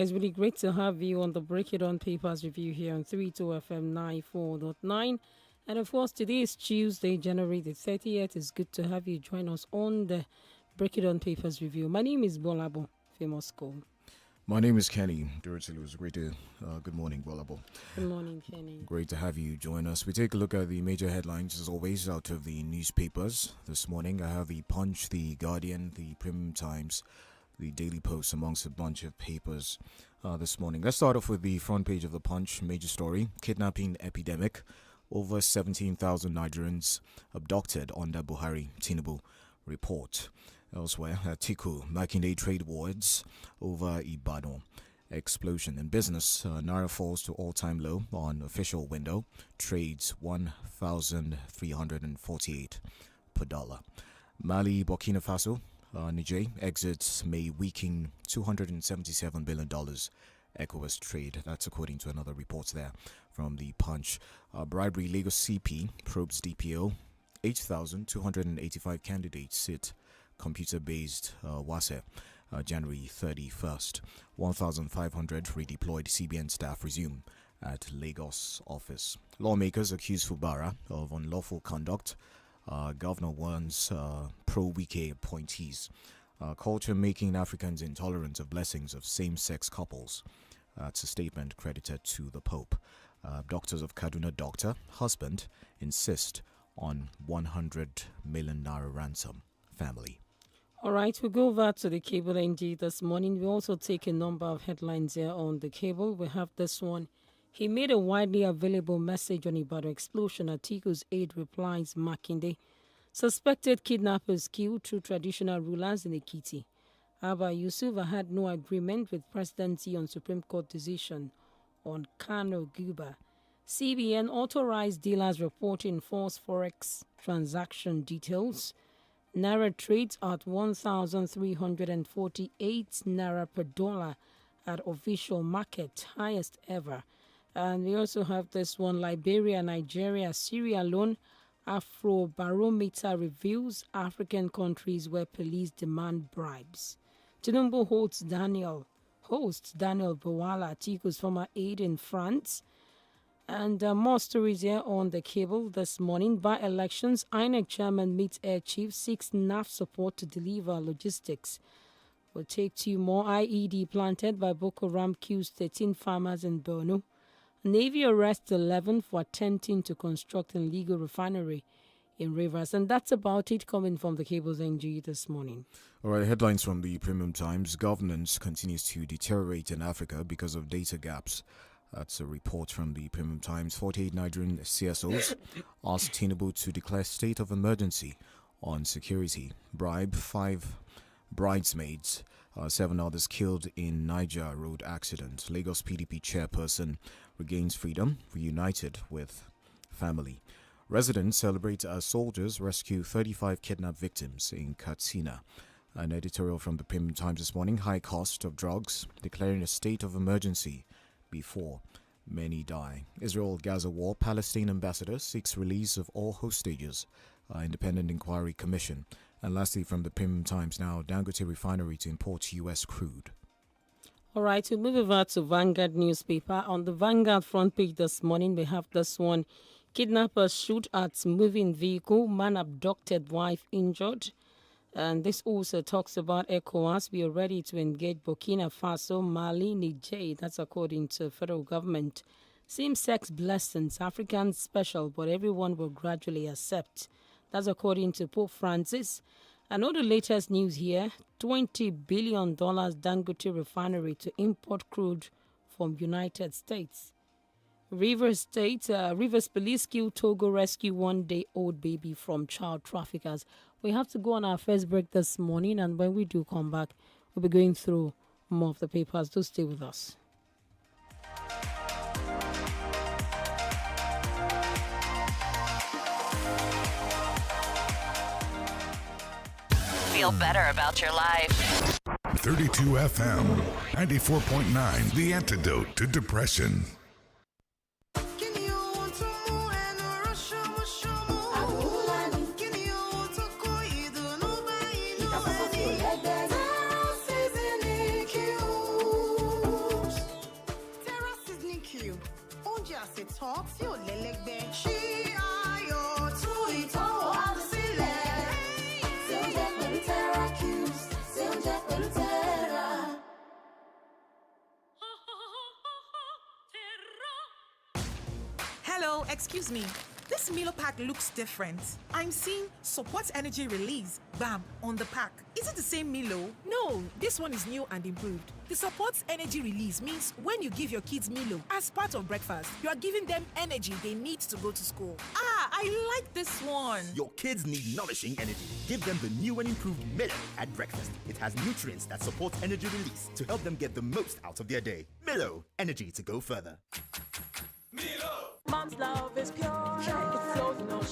It's really great to have you on the Break It On Papers review here on 32FM 94.9. And of course, today is Tuesday, January the 30th. It's good to have you join us on the Break It On Papers review. My name is Gbolabo, famous school. My name is Kenny. It was great to. Good morning, Gbolabo. Good morning, Kenny. Great to have you join us. We take a look at the major headlines, as always, out of the newspapers. This morning, I have the Punch, the Guardian, the Premium Times, the Daily Post, amongst a bunch of papers this morning. Let's start off with the front page of the Punch. Major story: kidnapping epidemic. Over 17,000 Nigerians abducted under Buhari Tinubu report. Elsewhere, Atiku Makinde trade wars over Ibadan. Explosion in business. Naira falls to all-time low on official window. Trades 1,348 per dollar. Mali, Burkina Faso, Niger exits may weaken $277 billion ECOWAS trade. That's according to another report there from the Punch. Bribery Lagos CP probes DPO. 8,285 candidates sit computer-based WASE January 31st. 1,500 redeployed CBN staff resume at Lagos office. Lawmakers accuse Fubara of unlawful conduct. Governor warns pro-Wike appointees. Culture making Africans intolerant of blessings of same-sex couples. That's a statement credited to the Pope. Doctors of Kaduna doctor, husband, insist on 100 million naira ransom. Family. All right, we'll go over to the cable NG this morning. We also take a number of headlines here on the cable. We have this one. He made a widely available message on Ibadan explosion. Atiku's aide replies Makinde. Suspected kidnappers killed two traditional rulers in Ekiti. Abba Yusuf had no agreement with presidency on Supreme Court decision on Kano Guba. CBN authorized dealers reporting false forex transaction details. Naira trades at 1,348 naira per dollar at official market, highest ever. And we also have this one: Liberia, Nigeria, Syria alone. Afrobarometer reveals African countries where police demand bribes. Tinubu hosts Daniel Bowala, Atiku's former aide in France. And more stories here on the cable this morning. By elections, INEC chairman meets air chief, seeks NAF support to deliver logistics. We'll take two more. IED planted by Boko Haram kills 13 farmers in Borno. Navy arrests 11 for attempting to construct an illegal refinery in Rivers. And that's about it coming from the cables NG this morning. All right, headlines from the Premium Times. Governance continues to deteriorate in Africa because of data gaps. That's a report from the Premium Times. 48 Nigerian CSOs asked Tinubu to declare state of emergency on security. Bribe 5 bridesmaids. 7 others killed in Niger road accident. Lagos PDP chairperson regains freedom, reunited with family. Residents celebrate as soldiers rescue 35 kidnapped victims in Katsina. An editorial from the Premium Times this morning. High cost of drugs, declaring a state of emergency before many die. Israel-Gaza war. Palestine ambassador seeks release of all hostages. Independent inquiry commission. And lastly, from the Premium Times now, Dangote refinery to import U.S. crude. All right, we'll move over to Vanguard newspaper. On the Vanguard front page this morning, we have this one. Kidnappers shoot at moving vehicle. Man abducted, wife injured. And this also talks about ECOWAS. We are ready to engage Burkina Faso, Mali, Niger. That's according to federal government. Same-sex blessings, African special, but everyone will gradually accept. That's according to Pope Francis. And all the latest news here, $20 billion Dangote refinery to import crude from United States. Rivers police kill Togo rescue one-day-old baby from child traffickers. We have to go on our first break this morning, and when we do come back, we'll be going through more of the papers. Do stay with us. Feel better about your life. 32 FM, 94.9, the antidote to depression. tètè tán tí ò lẹ́lẹ́gbẹ́. Ṣí ayọ̀ tú ìtọ́wò àdùn sílẹ̀. Ṣé ó jẹ́ pẹ̀lú Terra Cubes? Ṣé ó jẹ́ pẹ̀lú Terra? Hello, excuse me. This Milo pack looks different. I'm seeing support energy release, bam, on the pack. Is it the same Milo? No, this one is new and improved. The supports energy release means when you give your kids Milo as part of breakfast, you are giving them energy they need to go to school. Ah, I like this one. Your kids need nourishing energy. Give them the new and improved Milo at breakfast. It has nutrients that support energy release to help them get the most out of their day. Milo, energy to go further. Mom's love is pure. It flows, you know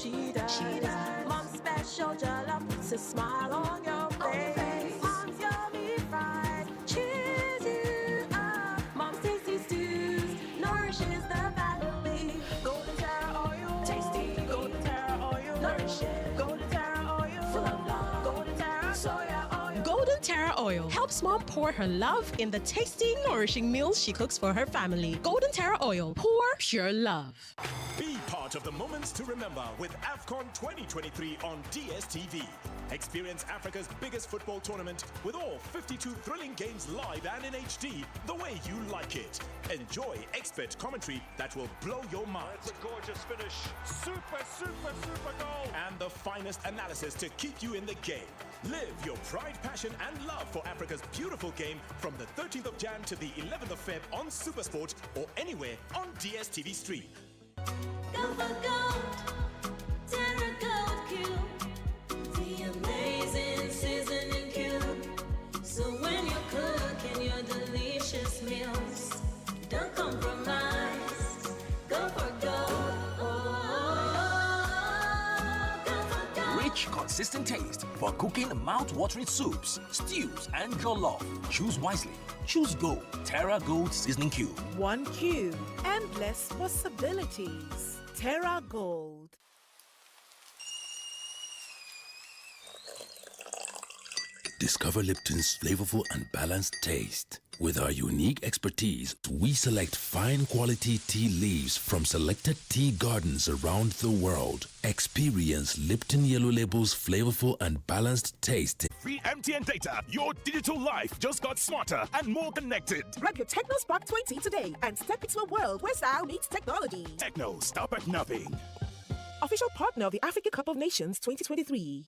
she does. Mom's special jollof puts a smile on your face. Mom's yummy fries cheers you up. Mom's tasty stews nourishes the family. Golden Terra oil, tasty. Golden Terra oil, nourishing. Golden Terra oil, full of love. Golden Terra soya oil. Golden Terra Oil helps mom pour her love in the tasty, nourishing meals she cooks for her family. Golden Terra Oil, pour pure love. Be part of the moments to remember with AFCON 2023 on DSTV. Experience Africa's biggest football tournament with all 52 thrilling games live and in HD the way you like it. Enjoy expert commentary that will blow your mind. It's a gorgeous finish. Super goal. And the finest analysis to keep you in the game. Live your pride, passion and love for Africa's beautiful game from the 13th of Jan to the 11th of Feb on Supersport or anywhere on DSTV Stream. Go for gold, Terra Gold Cube, the amazing seasoning cube. So when you're cooking your delicious meals, don't compromise. Go for gold. Go for gold. Rich, consistent taste for cooking mouth-watering soups, stews, and jollof. Choose wisely. Choose Gold. Terra Gold Seasoning Cube. One cube, endless possibilities. Terra Gold. Discover Lipton's flavorful and balanced taste. With our unique expertise, we select fine quality tea leaves from selected tea gardens around the world. Experience Lipton Yellow Label's flavorful and balanced taste. Free MTN data. Your digital life just got smarter and more connected. Grab your Techno Spark 20 today and step into a world where style meets technology. Techno, stop at nothing. Official partner of the Africa Cup of Nations 2023.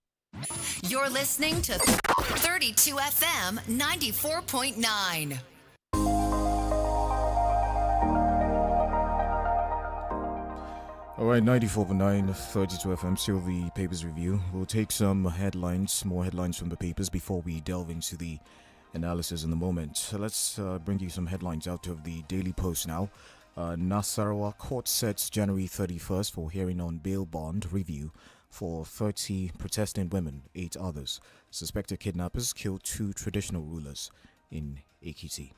You're listening to 32 FM 94.9. All right, 94.9, 32 FM, still the papers review. We'll take some headlines, more headlines from the papers before we delve into the analysis in the moment. So let's bring you some headlines out of the Daily Post now. Nasarawa court sets January 31st for hearing on bail bond review for 30 protesting women, 8 others. Suspected kidnappers killed 2 traditional rulers in Ekiti.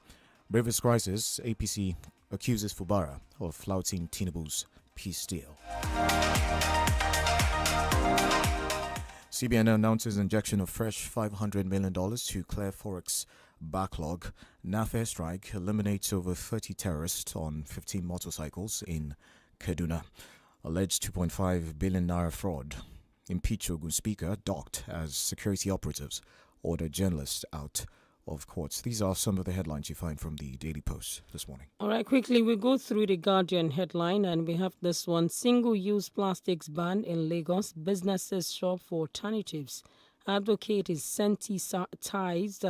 Rivers crisis, APC accuses Fubara of flouting Tinubu's peace deal. CBN announces injection of fresh $500 million to clear forex backlog. NAF strike eliminates over 30 terrorists on 15 motorcycles in Kaduna. Alleged 2.5 billion naira fraud. Impeach Ogun Speaker docked as security operatives order journalists out of courts. These are some of the headlines you find from the Daily Post this morning. All right, quickly, we go through the Guardian headline and we have this one. Single-use plastics ban in Lagos. Businesses shop for alternatives. Advocate is sensitized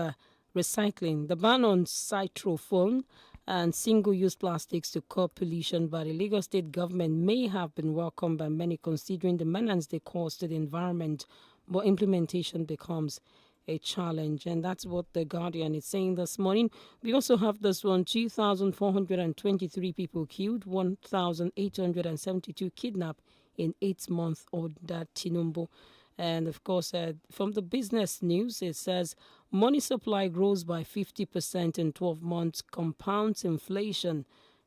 recycling. The ban on styrofoam and single-use plastics to curb pollution by the Lagos State government may have been welcomed by many considering the menace they cause to the environment, but implementation becomes a challenge. And that's what The Guardian is saying this morning. We also have this one, 2,423 people killed, 1,872 kidnapped in 8-month-old Tinubu. And of course, from the business news, it says money supply grows by 50% in 12 months, compounds inflation.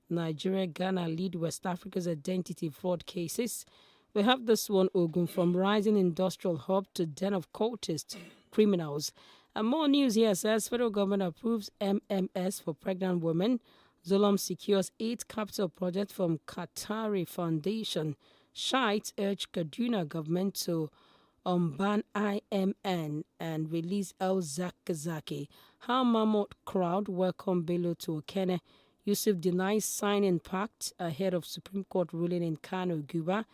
Nigeria, Ghana lead West Africa's identity fraud cases. We have this one, Ogun, from rising industrial hub to den of cultist criminals. And more news here says federal government approves MMS for pregnant women. Zolam secures 8 capital projects from Qatari Foundation. Shiites urge Kaduna government to ban IMN and release El Zakazaki. How Mahmoud crowd welcome Bello to Okene. Yusuf denies signing pact ahead of Supreme Court ruling in Kano, Guba.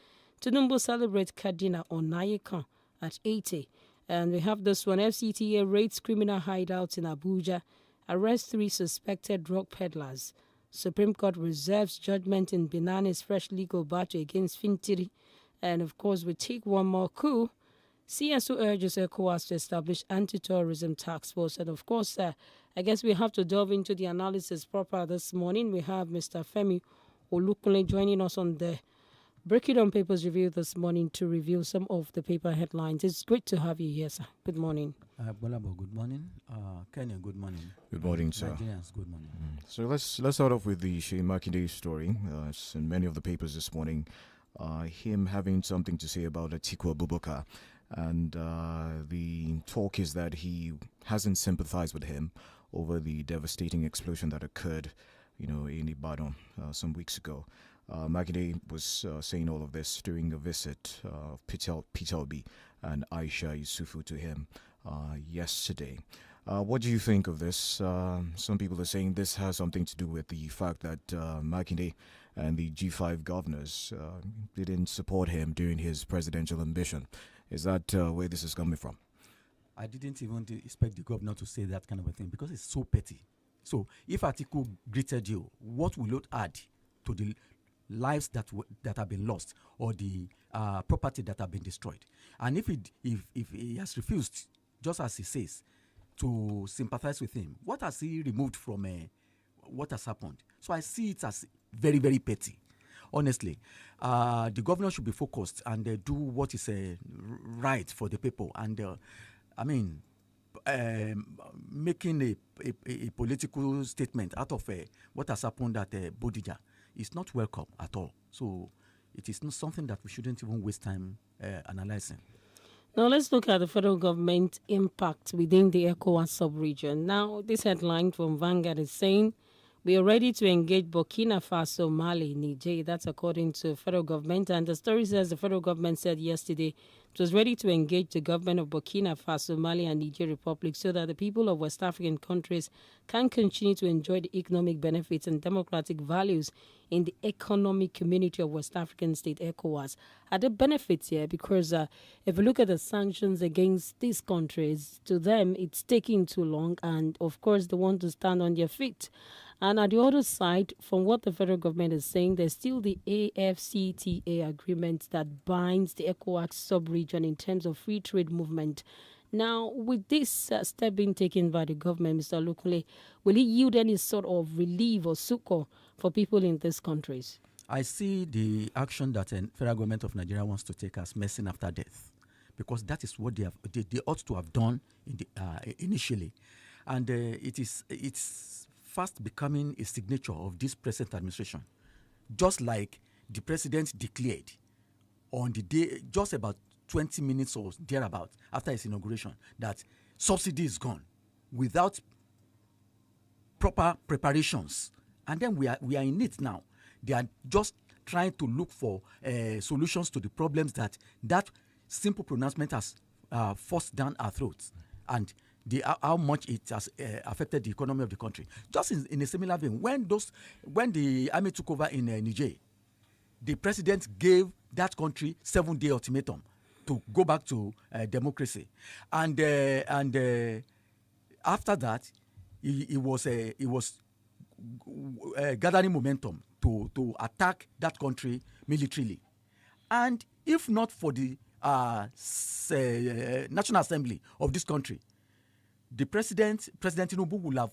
Tinubu celebrates Kadina on Nayekan at 80. And we have this one. FCTA raids criminal hideouts in Abuja. Arrest 3 suspected drug peddlers. Supreme Court reserves judgment in Binani's fresh legal battle against Fintiri. And of course, we take one more coup. CSO urges ECOWAS to establish anti-terrorism task force. And of course, I guess we have to delve into the analysis proper this morning. We have Mr. Femi Olukunle joining us on the Breaking on Papers review this morning to review some of the paper headlines. It's great to have you here, sir. Good morning. Gbolabo, good morning. Kenya, good morning. Good morning, sir. Nigerians, good morning. So let's start off with the Shea Makinde story. It's in many of the papers this morning. Him having something to say about Atiku Abubakar. And the talk is that he hasn't sympathized with him over the devastating explosion that occurred, in Ibadan some weeks ago. Makinde was saying all of this during a visit of Peter Obi and Aisha Yusufu to him yesterday. What do you think of this? Some people are saying this has something to do with the fact that Makinde and the G5 governors didn't support him during his presidential ambition. Is that where this is coming from? I didn't even expect the governor to say that kind of a thing because it's so petty. So if Atiku greeted you, what will it add to the lives that have been lost or the property that have been destroyed? And if he has refused, just as he says, to sympathize with him, what has he removed from what has happened? So I see it as very, very petty. Honestly, the governor should be focused and do what is right for the people. And making a political statement out of what has happened at Bodija is not welcome at all. So it is not something that we shouldn't even waste time analyzing. Now let's look at the federal government impact within the ECOWAS sub-region. Now this headline from Vanguard is saying, we are ready to engage Burkina Faso, Mali, Niger. That's according to federal government. And the story says the federal government said yesterday it was ready to engage the government of Burkina Faso, Mali, and Niger Republic so that the people of West African countries can continue to enjoy the economic benefits and democratic values in the economic community of West African state ECOWAS. Are there benefits here? Because if you look at the sanctions against these countries, to them it's taking too long, and of course they want to stand on their feet. And on the other side, from what the federal government is saying, there's still the AFCTA agreement that binds the ECOWAS sub-region in terms of free trade movement. Now, with this step being taken by the government, Mr. Lukule, will it yield any sort of relief or succor for people in these countries? I see the action that the federal government of Nigeria wants to take as medicine after death, because that is what they ought to have done initially. And it's fast becoming a signature of this present administration, just like the president declared on the day, just about 20 minutes or thereabout after his inauguration, that subsidy is gone without proper preparations. And then we are in it now. They are just trying to look for solutions to the problems that simple pronouncement has forced down our throats. And how much it has affected the economy of the country. Just in a similar vein, when the army took over in Niger, the president gave that country 7-day ultimatum to go back to democracy, and after that, he was gathering momentum to attack that country militarily, and if not for the National Assembly of this country, the President Tinubu would have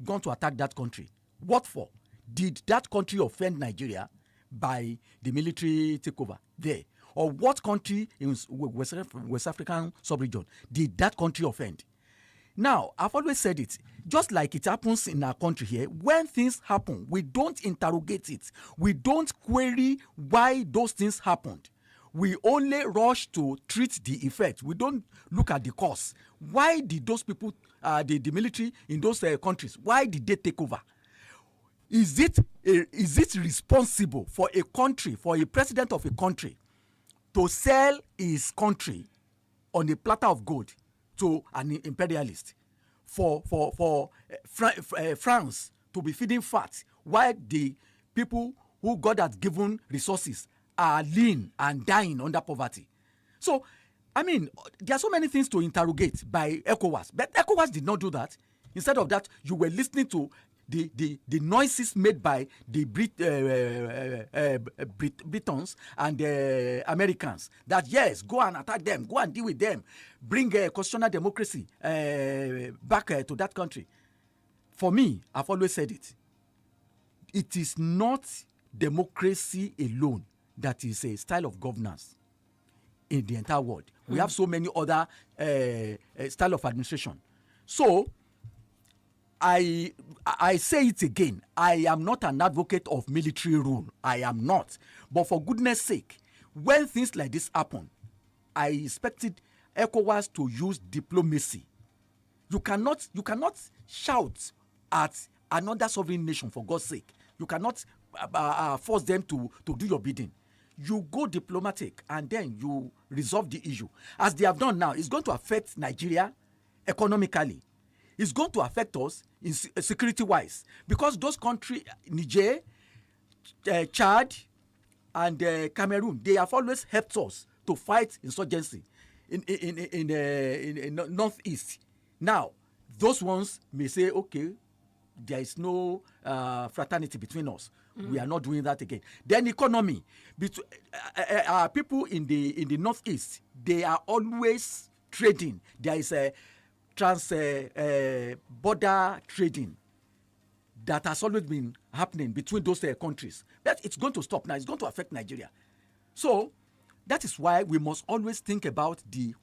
gone to attack that country. What for? Did that country offend Nigeria by the military takeover there? Or what country in West African sub-region did that country offend? Now, I've always said it, just like it happens in our country here, when things happen, we don't interrogate it. We don't query why those things happened. We only rush to treat the effect. We don't look at the cause. Why did those people, the military in those countries, why did they take over? Is it responsible for a country, for a president of a country, to sell his country on a platter of gold to an imperialist? For France to be feeding fat while the people who God has given resources are lean and dying under poverty? So, I mean, there are so many things to interrogate by ECOWAS, but ECOWAS did not do that. Instead of that, you were listening to the noises made by the Britons and the Americans that yes, go and attack them, go and deal with them, bring constitutional democracy back to that country. For me, I've always said it. It is not democracy alone that is a style of governance in the entire world. We have so many other style of administration. So I say it again. I am not an advocate of military rule. I am not. But for goodness sake, when things like this happen, I expected ECOWAS to use diplomacy. You cannot shout at another sovereign nation, for God's sake. You cannot force them to do your bidding. You go diplomatic and then you resolve the issue. As they have done now, it's going to affect Nigeria economically. It's going to affect us in security-wise, because those countries, Niger, Chad, and Cameroon, they have always helped us to fight insurgency in northeast. Now, those ones may say, okay, there is no fraternity between us. We are not doing that again. Then economy, people in the northeast, they are always trading. There is a border trading that has always been happening between those countries. But it's going to stop now. It's going to affect Nigeria. So that is why we must always think about the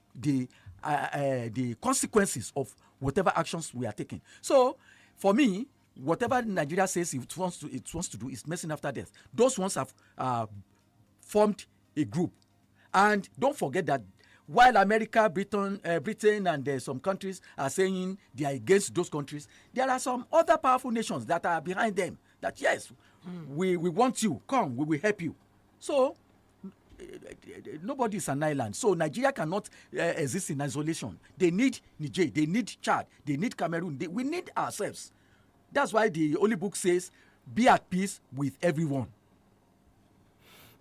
consequences of whatever actions we are taking. So for me, whatever Nigeria says it wants to do is messing after death. Those ones have formed a group, and don't forget that while America, Britain, and some countries are saying they are against those countries, there are some other powerful nations that are behind them. That yes, we want you, come, we will help you. So nobody is an island. So Nigeria cannot exist in isolation. They need Niger, they need Chad, they need Cameroon. We need ourselves. That's why the Holy Book says, "Be at peace with everyone."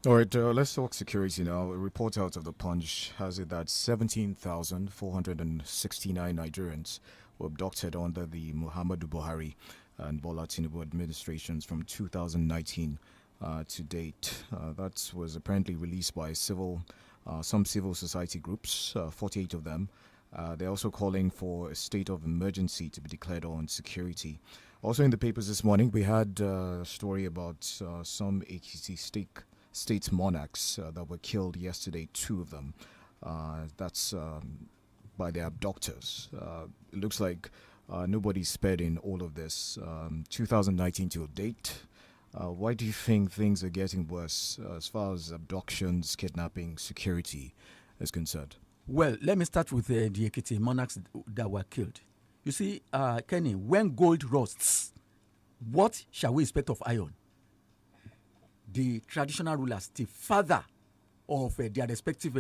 All right, let's talk security now. A report out of the Punch has it that 17,469 Nigerians were abducted under the Muhammadu Buhari and Bola Tinubu administrations from 2019 to date. That was apparently released by some civil society groups, 48 of them. They're also calling for a state of emergency to be declared on security. Also in the papers this morning, we had a story about some AKC state monarchs that were killed yesterday, 2 of them. That's by their abductors. It looks like nobody's spared in all of this. 2019 till date. Why do you think things are getting worse as far as abductions, kidnapping, security is concerned? Well, let me start with the Ekiti monarchs that were killed. You see, Kenny, when gold rusts, what shall we expect of iron? The traditional rulers, the father of their respective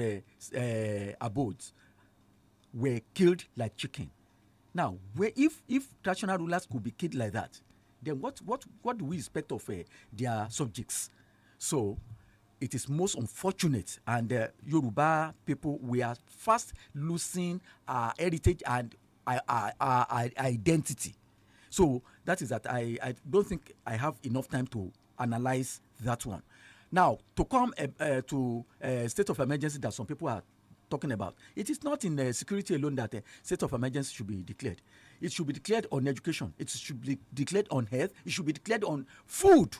abodes, were killed like chicken. Now, if traditional rulers could be killed like that, then what do we expect of their subjects? So it is most unfortunate, and Yoruba people, we are fast losing our heritage and our identity. So that is that. I don't think I have enough time to analyze that one. Now, to come to state of emergency that some people are talking about, it is not in security alone that state of emergency should be declared. It should be declared on education. It should be declared on health. It should be declared on food,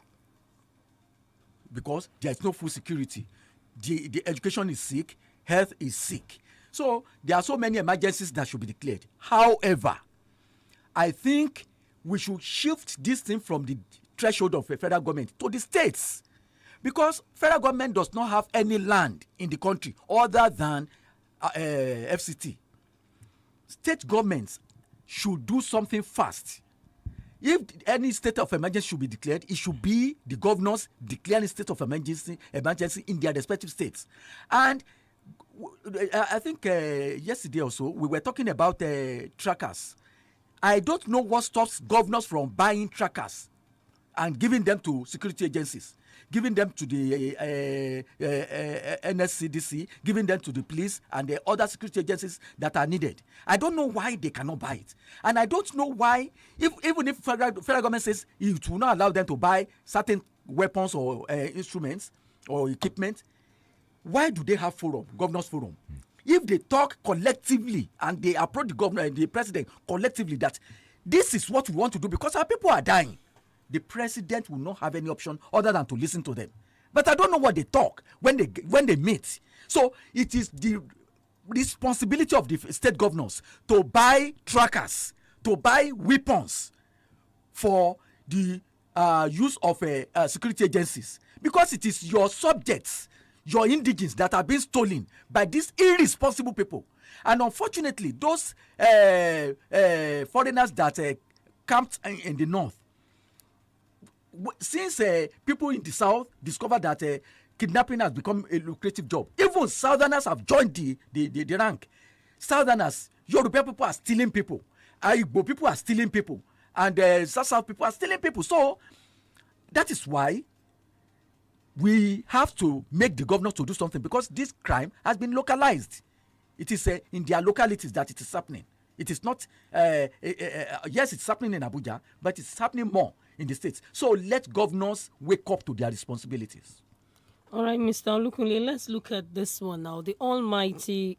because there is no food security. The education is sick, health is sick. So there are so many emergencies that should be declared. However, I think we should shift this thing from the threshold of a federal government to the states, because federal government does not have any land in the country other than FCT. State governments should do something fast. if any state of emergency should be declared, it should be the governors declaring state of emergency in their respective states. And I think yesterday also we were talking about trackers. I don't know what stops governors from buying trackers and giving them to security agencies, giving them to the NSCDC, giving them to the police and the other security agencies that are needed. I don't know why they cannot buy it. And I don't know why, even if federal government says it will not allow them to buy certain weapons or instruments or equipment, why do they have forum, governors forum? If they talk collectively and they approach the governor and the president collectively that this is what we want to do because our people are dying, the president will not have any option other than to listen to them. But I don't know what they talk when they meet. So it is the responsibility of the state governors to buy trackers, to buy weapons for the use of security agencies, because it is your subjects, your indigenes that are being stolen by these irresponsible people. And unfortunately, those foreigners that camped in the north, since people in the south discovered that kidnapping has become a lucrative job, even southerners have joined the rank. Southerners, Yoruba people are stealing people, Igbo people are stealing people, and South people are stealing people. So that is why we have to make the governors to do something, because this crime has been localized. It is in their localities that it is happening. It is not, yes, it's happening in Abuja, but it's happening more in the states. So let governors wake up to their responsibilities. All right, Mr. Olukunle, let's look at this one now. The almighty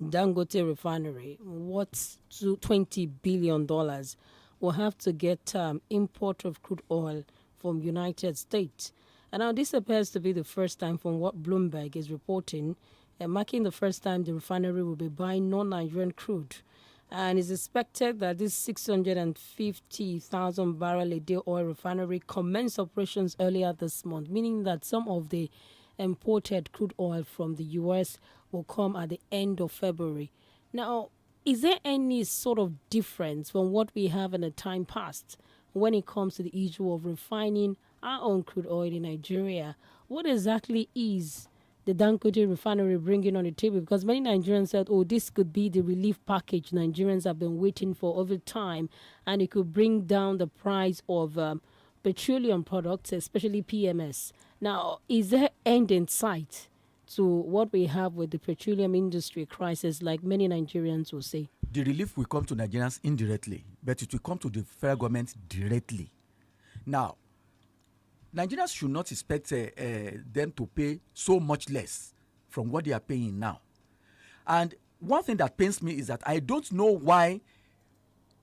Dangote refinery, what's $20 billion, will have to get import of crude oil from United States. And now this appears to be the first time, from what Bloomberg is reporting, marking the first time the refinery will be buying non-Nigerian crude. And it's expected that this 650,000 barrel a day oil refinery commenced operations earlier this month, meaning that some of the imported crude oil from the U.S. will come at the end of February. Now, is there any sort of difference from what we have in the time past when it comes to the issue of refining our own crude oil in Nigeria? What exactly is the Dangote refinery bringing on the table? Because many Nigerians said, oh, this could be the relief package Nigerians have been waiting for over time, and it could bring down the price of petroleum products, especially PMS. Now, is there end in sight to what we have with the petroleum industry crisis, like many Nigerians will say? The relief will come to Nigerians indirectly, but it will come to the federal government directly. Now, Nigerians should not expect them to pay so much less from what they are paying now. And one thing that pains me is that I don't know why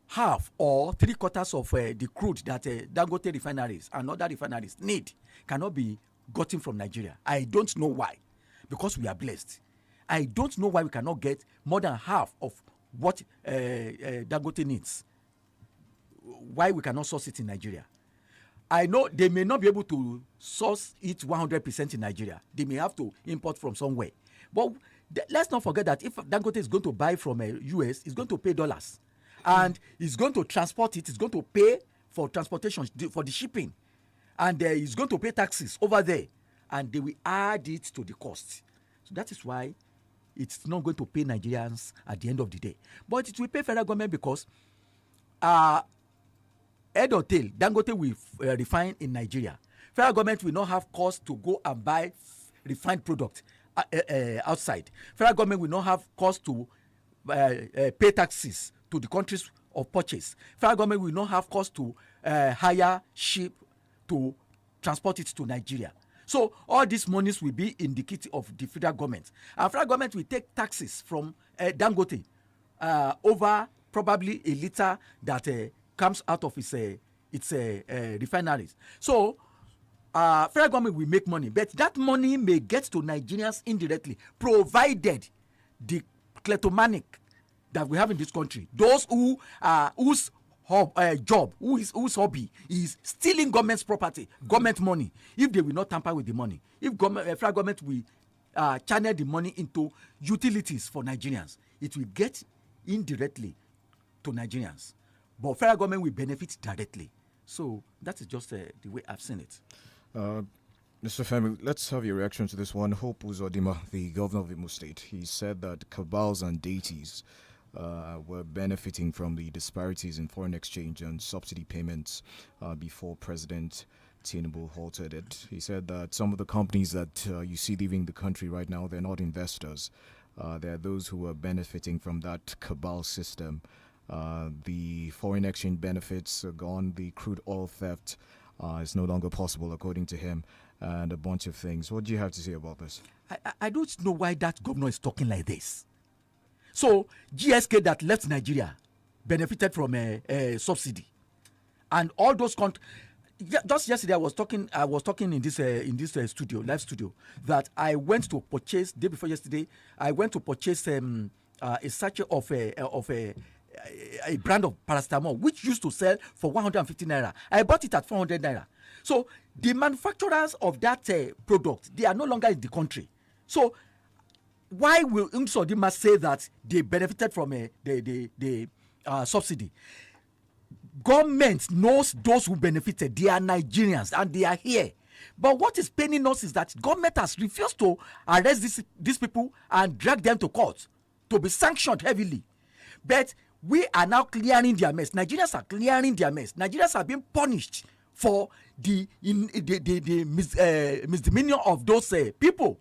half or 3/4 of the crude that Dangote refineries and other refineries need cannot be gotten from Nigeria. I don't know why, because we are blessed. I don't know why we cannot get more than half of what Dangote needs. Why we cannot source it in Nigeria. I know they may not be able to source it 100% in Nigeria. They may have to import from somewhere. But let's not forget that if Dangote is going to buy from US, it's going to pay dollars. And it's going to transport it. It's going to pay for transportation, for the shipping. And it's going to pay taxes over there. And they will add it to the cost. So that is why it's not going to pay Nigerians at the end of the day. But it will pay federal government because head or tail, Dangote will refine in Nigeria. Federal government will not have cost to go and buy refined product outside. Federal government will not have cost to pay taxes to the countries of purchase. Federal government will not have cost to hire ship to transport it to Nigeria. So all these monies will be in the kit of the federal government. And federal government will take taxes from Dangote over probably a liter that comes out of its refineries. So federal government will make money, but that money may get to Nigerians indirectly, provided the kleptomanic that we have in this country, those who whose hobby is stealing government's property, government money, if they will not tamper with the money, if federal government will channel the money into utilities for Nigerians, it will get indirectly to Nigerians. But federal government will benefit directly. So that is just the way I've seen it. Mr. Femi, let's have your reaction to this one. Hope Uzodima, the governor of Imo State, he said that cabals and deities were benefiting from the disparities in foreign exchange and subsidy payments before President Tinubu halted it. He said that some of the companies that you see leaving the country right now, they're not investors. They're those who are benefiting from that cabal system. The foreign exchange benefits are gone. The crude oil theft is no longer possible, according to him, and a bunch of things. What do you have to say about this? I don't know why that governor is talking like this. So GSK that left Nigeria benefited from a subsidy, and all those just yesterday I was talking in this studio, live studio, that I went to purchase day before yesterday. I went to purchase a sachet of a brand of paracetamol which used to sell for 150 naira. I bought it at 400 naira. So the manufacturers of that product, they are no longer in the country. So why will Umsodima say that they benefited from the subsidy? Government knows those who benefited. They are Nigerians and they are here. But what is paining us is that government has refused to arrest these people and drag them to court to be sanctioned heavily. But we are now clearing their mess. Nigerians are clearing their mess. Nigerians are being punished for the misdemeanor of those people.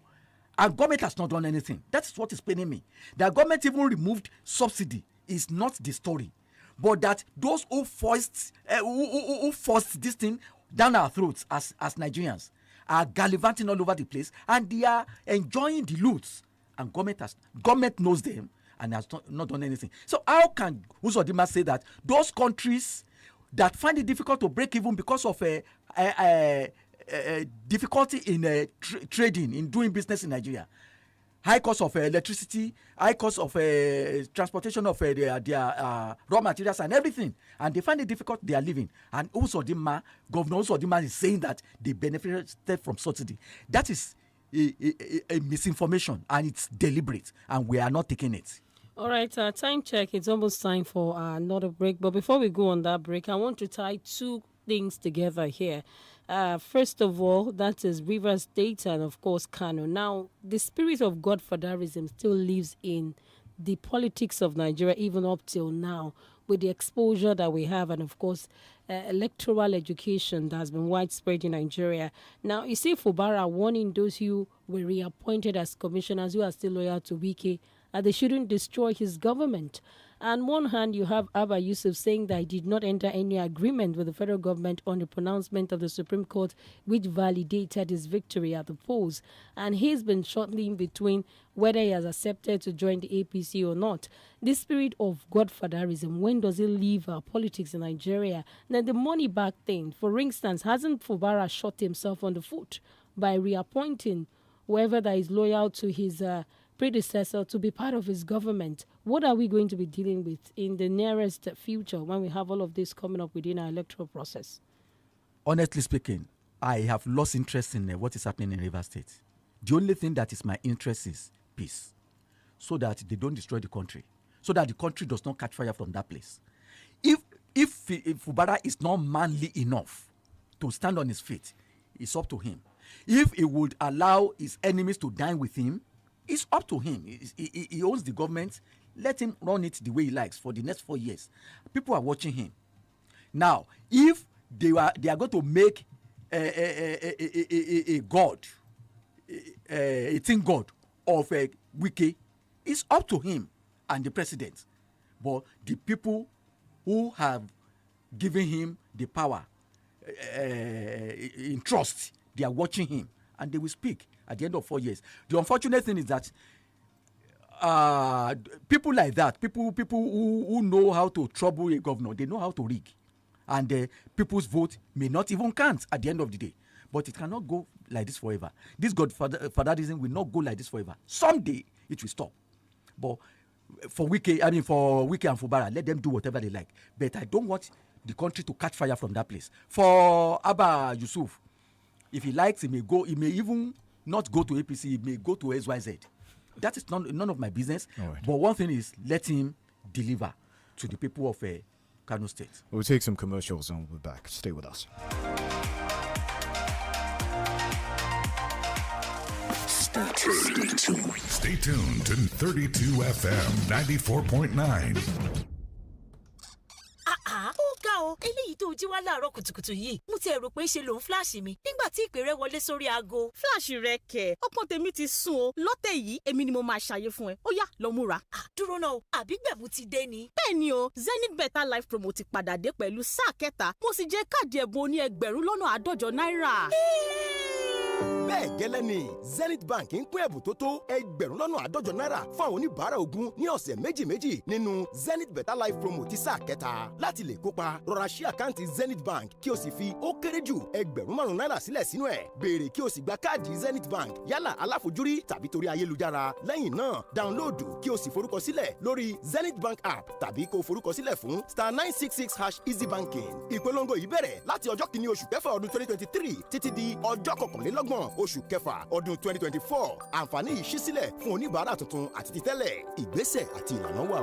And government has not done anything. That is what is paining me. The government even removed subsidy is not the story. But that those who forced this thing down our throats as Nigerians are gallivanting all over the place, and they are enjoying the loot. And government knows them and has not done anything. So how can Uzodima say that those countries that find it difficult to break even because of difficulty in trading, in doing business in Nigeria, high cost of electricity, high cost of transportation of their raw materials and everything, and they find it difficult, they are living. And Governor Uzodima is saying that they benefited from subsidy. That is a misinformation, and it's deliberate, and we are not taking it. All right, time check. It's almost time for another break. But before we go on that break, I want to tie two things together here. First of all, that is Rivers State and, of course, Kano. Now, the spirit of godfatherism still lives in the politics of Nigeria, even up till now, with the exposure that we have and, of course, electoral education that has been widespread in Nigeria. Now, you see Fubara warning those who were reappointed as commissioners who are still loyal to Wike, they shouldn't destroy his government. On one hand, you have Abba Yusuf saying that he did not enter any agreement with the federal government on the pronouncement of the Supreme Court, which validated his victory at the polls. And he's been shortly in between whether he has accepted to join the APC or not. This spirit of godfatherism, when does it leave politics in Nigeria? Now, the money back thing, for instance, hasn't Fubara shot himself on the foot by reappointing whoever that is loyal to his predecessor to be part of his government? What are we going to be dealing with in the nearest future when we have all of this coming up within our electoral process? Honestly speaking, I have lost interest in what is happening in Rivers State. The only thing that is my interest is peace, so that they don't destroy the country, so that the country does not catch fire from that place. If Fubara is not manly enough to stand on his feet, it's up to him. If he would allow his enemies to dine with him, it's up to him. He owns the government. Let him run it the way he likes for the next 4 years. People are watching him. Now, if they are going to make a god, a thing god of Wike, it's up to him and the president. But the people who have given him the power in trust, they are watching him, and they will speak at the end of 4 years. The unfortunate thing is that people like that, people who know how to trouble a governor, they know how to rig, and people's vote may not even count at the end of the day. But it cannot go like this forever. This godfatherism will not go like this forever. Someday it will stop. But for Wike and Fubara, let them do whatever they like. But I don't want the country to catch fire from that place. For Abba Yusuf, if he likes, he may go. He may even not go to APC. He may go to SYZ. That is none of my business. Right. But one thing is, let him deliver to the people of Kano State. We'll take some commercials and we'll be back. Stay with us. Stay tuned to 32 FM 94.9. ó ga ọ eléyìí tó jí wá láàárọ̀ kùtùkùtù yìí mo ti rò pé ṣe lòun fíláàṣì mi nígbà tí ìpè rẹ wọlé sórí aago. fíláàṣì rẹ kẹ̀ ọpọ́n tèmi ti sùn o lọ́tẹ̀ yìí èmi ni mo máa ṣàyè fún ẹ ó yá lọ múra. dúró náà àbí gbẹ̀bù ti dé ni. bẹ́ẹ̀ ni o Zenith Better Life promo ti padà dé pẹ̀lú sáà kẹta mo sì jẹ káàdì ẹ̀bùn oní $1,000 náírà. bẹ́ẹ̀ gẹ́lẹ́ ni Zenith Bank ń pín ẹ̀bùn tó tó $1,000 náírà fún àwọn oníbàárà ogún ní ọ̀sẹ̀ méjì nínú Zenith Better Life promo ti sáà kẹta. láti lè kópa rọra ṣí àkáǹtì Zenith Bank kí o sì fi ó kéré jù $5,000 náírà sílẹ̀ sínú ẹ̀. béèrè kí o sì gba káàdì Zenith Bank yálà aláfojúrí tàbí torí ayélujára. lẹ́yìn náà dáńlóòdù kí o sì forúkọ sílẹ̀ lórí Zenith Bank app tàbí kó o forúkọ sílẹ̀ fún *966# easy banking. ìpolongo yìí bẹ̀rẹ̀ láti ọjọ́ kìíní oṣù kẹfà ọdún 2023 títí di ọjọ́ kọkànlélọ́gbọ̀n oṣù kẹfà ọdún 2024. àǹfààní yìí ṣí sílẹ̀ fún oníbàárà tuntun àti títẹ́lẹ̀. ìgbésẹ̀ àti ìlànà wà o.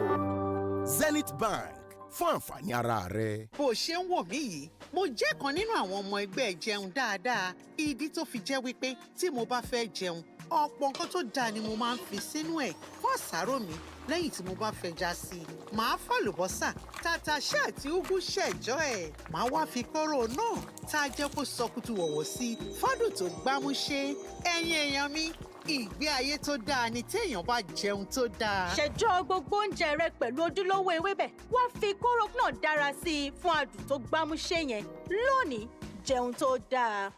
Zenith Bank fún àǹfààní ara rẹ. bó ṣe ń wò mí yìí mo jẹ́ kan nínú àwọn ọmọ ẹgbẹ́ jẹun dáadáa ìdí tó fi jẹ́ wípé tí mo bá fẹ́ jẹun ọ̀pọ̀ nǹkan tó dáa ni mo máa ń fi sínú ẹ̀ fún àsáró mi lẹ́yìn tí mo bá fẹja sí i màá fàlùbọ́sà tàtàṣé àti úgú ṣẹ̀jọ́ ẹ̀ màá wá fi kóró náà tá a jẹ́ kó sọkútù wọ̀wọ̀ sí i fọ́dún tó gbámúṣé. ẹ̀yin èèyàn mi ìgbé ayé tó dáa ni téèyàn bá jẹun tó dáa. ṣẹjọ gbogbo oúnjẹ rẹ pẹ̀lú ojúlówó ewébẹ̀ wá fi kóró náà dára sí i fún adùn tó gbámúṣé yẹn lónìí jẹun tó dáa.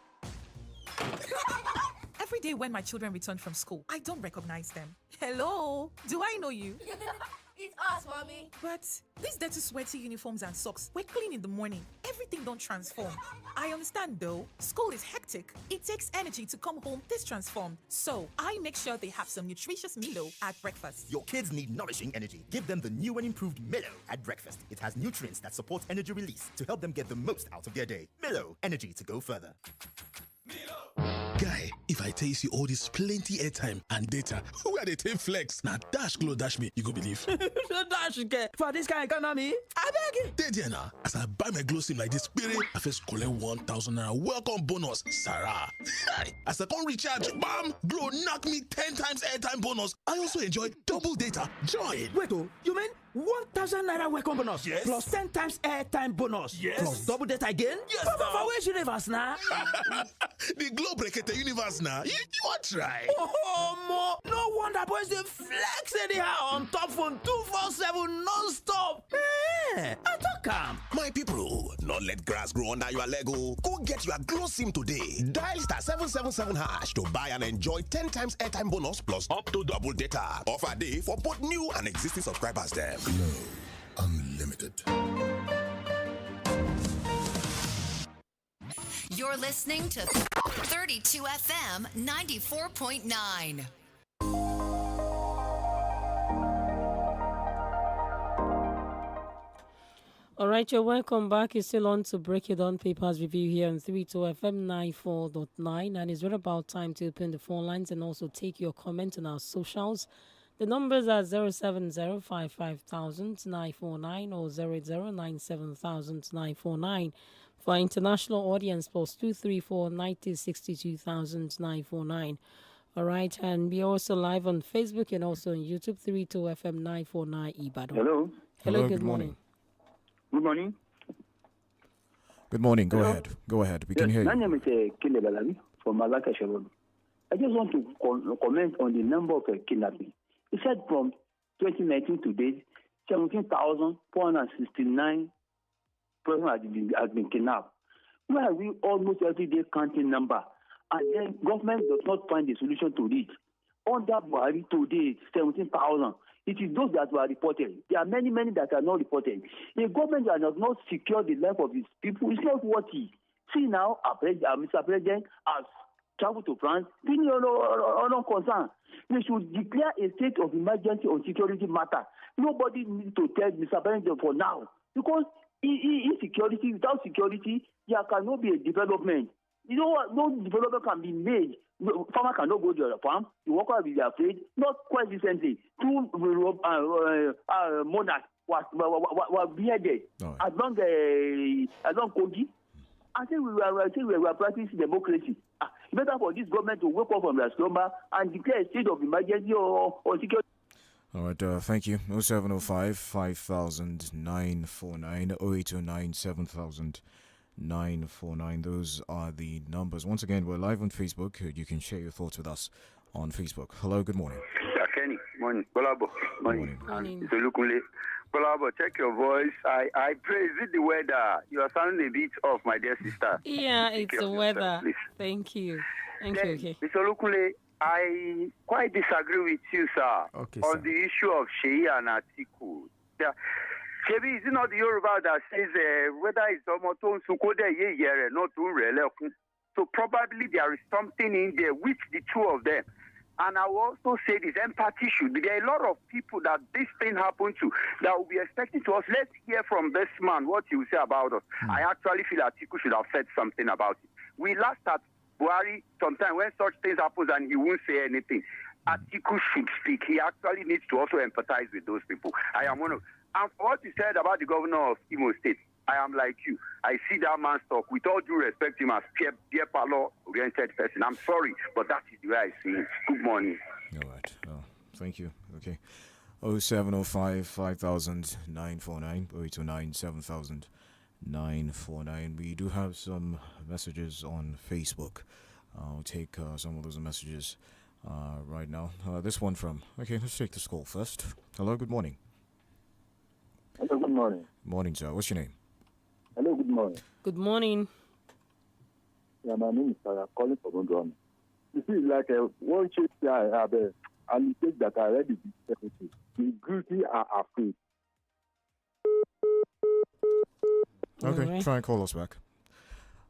Every day when my children return from school, I don't recognize them. Hello, do I know you? It's us, mommy. But these dirty, sweaty uniforms and socks were clean in the morning. Everything don't transform. I understand though. School is hectic. It takes energy to come home this transformed. So I make sure they have some nutritious Milo at breakfast. Your kids need nourishing energy. Give them the new and improved Milo at breakfast. It has nutrients that support energy release to help them get the most out of their day. Milo, energy to go further. Guy, if I tell you see all this plenty airtime and data, where they take flex? Now dash glow dash me, you go believe. Dash get for this kind of economy. I beg you. Dey there now, as I buy my glow sim like this, spirit, I first collect 1,000 naira welcome bonus, Sarah. As I come recharge, bam, glow knock me 10 times airtime bonus. I also enjoy double data. Join. Wait, oh, you mean 1,000 naira welcome bonus? Yes. Plus 10 times airtime bonus? Yes. Plus double data again? Yes, Papa, now. for which universe now? The glow break the universe now. You want try? Oh, mo, no wonder boys they flex anyhow on top phone 247 non-stop. Hey, I talk am. My people, not let grass grow under your Lego. Go get your Glow SIM today. Dial *777# to buy and enjoy 10 times airtime bonus plus up to double data. Offer day for both new and existing subscribers them. Glow Unlimited. You're listening to 32 FM 94.9. All right, you're welcome back. You're still on to Break It On Papers Review here on 32 FM 94.9. And it's right about time to open the phone lines and also take your comment on our socials. The numbers are 070-55,949 or 080-97,949. For our international audience, plus 234-9062,949. All right, and we're also live on Facebook and also on YouTube, 32 FM 949 Ibadan. Hello. Hello, good morning. Good morning. Good morning. Go Hello. ahead. Go ahead. We can hear My you. name is Gbolabo from Malaka Shabon. I just want to comment on the number of kidnapping. He said from 2019 to date, 17,469 persons has been kidnapped. Where are we almost every day counting number? And then government does not find a solution to it. Under Buhari today, 17,000. It is those that were reported. There are many that are not reported. A government that does not secure the life of its people is not worthy. See now, Mr. President has traveled to France. No concern. They should declare a state of emergency on security matter. Nobody needs to tell Mr. President for now. Because insecurity, without security, there cannot be a development. You know what? No development can be made. Farmer cannot go to the farm. The worker will be afraid. Not quite recently, two monarchs was beheaded along Kogi. I think we were practicing democracy. It's better for this government to wake up from their slumber and declare a state of emergency or security. All right, thank you. 0705 500949 0809 700949. Those are the numbers. Once again, we're live on Facebook. You can share your thoughts with us on Facebook. Hello, good morning. Kenny, morning. Gbolabo, morning. Solukunle. Gbolabo, check your voice. I pray, is it the weather? You are sounding a bit off, my dear sister. Yeah, it's the weather. Thank you. Thank you. Okay. Mr. Solukunle, I quite disagree with you, sir, on the issue of Sheyi and Atiku. Yeah. Shebi, is it not the Yoruba that says whether it's Omoton Sukode Ye not to Relekun? So probably there is something in there with the two of them. And I will also say this, empathy should be. There are a lot of people that this thing happened to that will be expecting to us. Let's hear from this man what he will say about us. I actually feel Atiku should have said something about it. We laughed at Buhari sometimes when such things happen and he won't say anything. Atiku should speak. He actually needs to also empathize with those people. I am one of. And for what you said about the governor of Imo State, I am like you. I see that man's talk. With all due respect to him as Pierre Palo-oriented person. I'm sorry, but that is the way I see it. Good morning. All right. Thank you. Okay. 0705 500949 0809 700949. We do have some messages on Facebook. I'll take some of those messages right now. This one from... Okay, let's take this call first. Hello, good morning. Hello, good morning. Morning, sir. What's your name? Hello, good morning. Good morning. Yeah, my name is Sarah, calling from London. You see, like one case I have a mistake that I read the everything. The guilty are afraid. Okay, right. Try and call us back.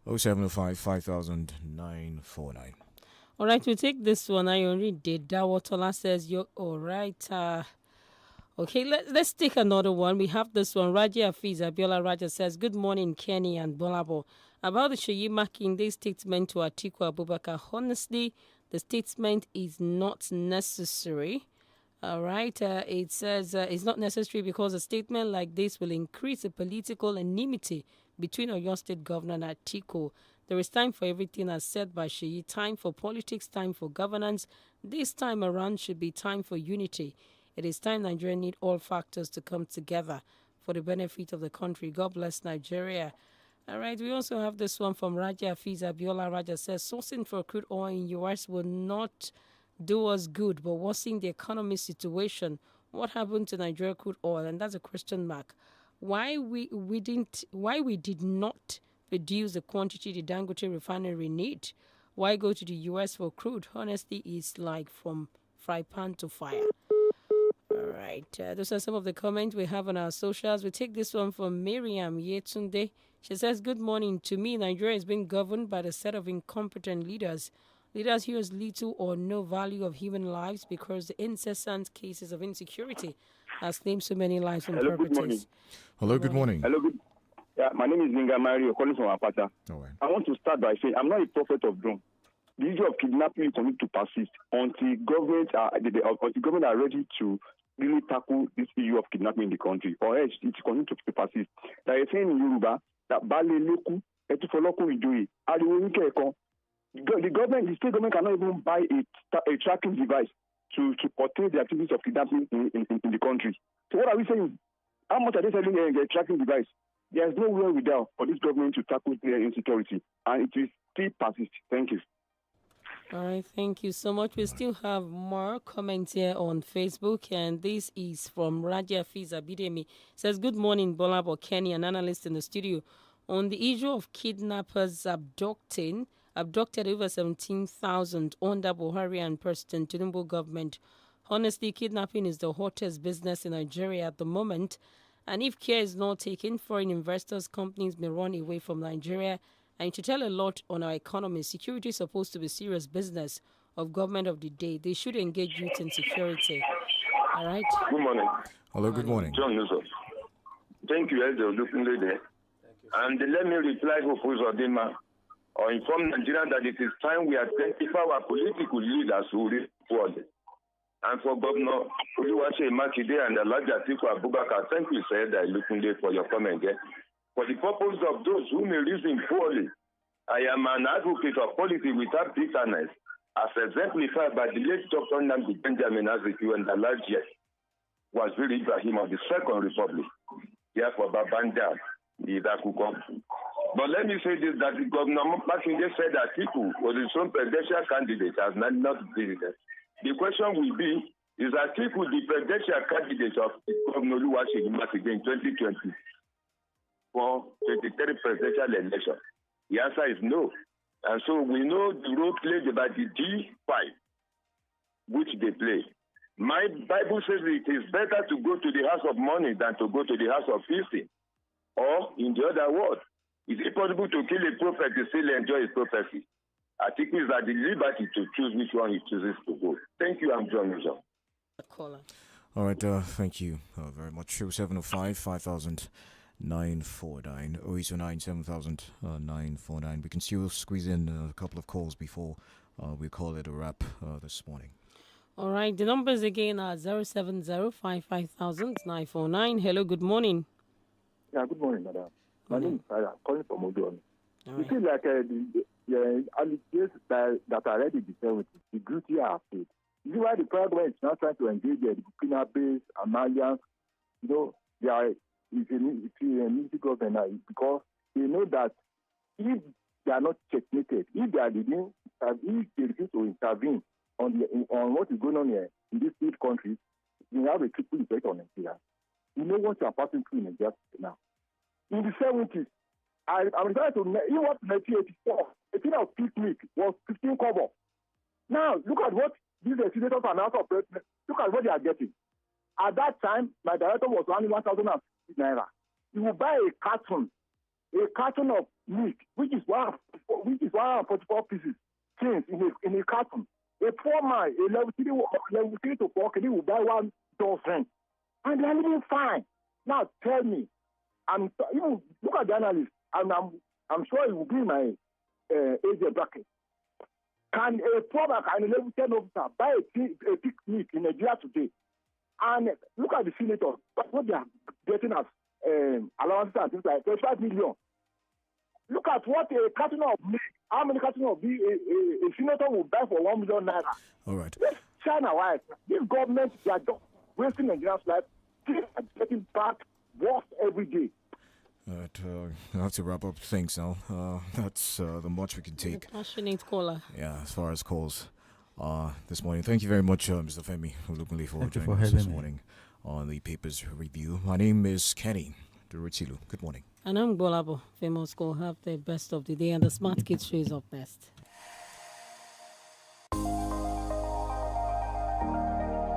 0705 500949. All right, we'll take this one. I already did. Dawotola says you're all right. Okay, let's take another one. We have this one. Raji Afiz Abiola Raja says, good morning, Kenny and Gbolabo. About the Sheyi Makinde statement to Atiku Abubakar, honestly, the statement is not necessary. All right, it says it's not necessary because a statement like this will increase the political enmity between Oyo State Governor and Atiku. There is time for everything as said by Sheyi. Time for politics, time for governance. This time around should be time for unity. It is time Nigeria need all factors to come together for the benefit of the country. God bless Nigeria. All right, we also have this one from Raja Afiz Abiola Raja says, sourcing for crude oil in U.S. will not do us good, but worsen the economy situation. What happened to Nigeria crude oil? And that's a question mark. Why we did not produce the quantity the Dangote refinery need? Why go to the U.S. for crude? Honestly, it's like from fry pan to fire. All right, those are some of the comments we have on our socials. We take this one from Miriam Yetunde. She says, good morning. To me, Nigeria is being governed by the set of incompetent leaders. Leaders who use little or no value of human lives because the incessant cases of insecurity has claimed so many lives from perpetrators. Hello, good morning. Hello, good. Yeah, my name is Linga Mario, calling from Apata. I want to start by saying I'm not a prophet of doom. The issue of kidnapping continues to persist until government are ready to really tackle this issue of kidnapping in the country, or else it continues to persist. Like I say in Yoruba, that Bale Loku, Etufoloku Ijoye, the government, the state government cannot even buy a tracking device to portray the activities of kidnapping in the country. So what are we saying? How much are they selling a tracking device? There is no way without for this government to tackle the insecurity, and it will still persist. Thank you. All right, thank you so much. We still have more comments here on Facebook, and this is from Raja Fiza Bidemi. Says, good morning, Gbolabo Kenny, an analyst in the studio. On the issue of kidnappers abducted over 17,000 under Buhari and President Tinubu government. Honestly, kidnapping is the hottest business in Nigeria at the moment, and if care is not taken, foreign investors, companies may run away from Nigeria. And to tell a lot on our economy, security is supposed to be serious business of government of the day. They should engage youth in security. All right? Good morning. Hello, good morning. John Newsom. Thank you, Elder Lukunle. And let me reply to Fuzodima or inform Nigeria that it is time we identify our political leaders who report. And for Governor Oluwaseyi Makinde and Alhaji Atiku Abubakar, thank you, sir, Dailukunle, for your comment there. For the purpose of those who may reason poorly, I am an advocate of policy without bitterness, as exemplified by the late Dr. Nnamdi Benjamin Azikiwe and Alhaji Waziri Ibrahim of the Second Republic. Therefore, Babanja, the Dakuko. But let me say this, that the Governor Makinde said that Atiku was his own presidential candidate, has not been it. The question will be, is Atiku the presidential candidate of Governor Oluwaseyi Makinde in 2020 for 23rd presidential election? The answer is no. And so we know the role played by the G5, which they play. My Bible says it is better to go to the house of mourning than to go to the house of feasting. Or, in the other word, is it possible to kill a prophet to still enjoy his prophecy? Atiku is at the liberty to choose which one he chooses to go. Thank you, I'm John Newsom. All right, thank you very much. 0705 5000 949 0809 7000 We can still squeeze in a couple of calls before we call it a wrap this morning. All right, the numbers again are 070-55,949. Hello, good morning. Yeah, good morning, madam. My name is Sarah. I'm calling from Oduon. You see, like the allegations that are already determined, the guilty are paid. This is why the president is now trying to engage the Burkina base, Amalians. You know, they are. It's a military government because they know that if they are not checkmated, if they refuse to intervene on what is going on here in these three countries, we have a triple effect on Nigeria. You know what you are passing through in Nigeria now. In the 70s, I'm referring to 1984. A thing of picnic was 15 kobo. Now look at what these senators and House of President. Look at what they are getting. At that time, my director was only 1,050 naira. You will buy a carton of milk, which is 144 pieces, things in a carton. A poor man, a level 3 to 4, he will buy one dozen, and they are living fine. Now tell me, look at the analyst, and I'm sure it will be my age bracket. Can a poor man, can a level 10 officer buy a picnic in Nigeria today? And look at the senators, what they are getting as allowances and things like 35 million. Look at what a carton of milk, how many cartons of milk a senator will buy for 1 million naira. All right. This China wise, this government, they are just wasting Nigeria's life, getting back worse every day. All right, I have to wrap up things now. That's the much we can take. Passionate caller. Yeah, as far as calls this morning. Thank you very much, Mr. Femi Olukunle, for joining us this morning on the Papers Review. My name is Kenny Durutilu. Good morning. And I'm Gbolabo. Famous call. Have the best of the day, and the Smart Kids show is up next.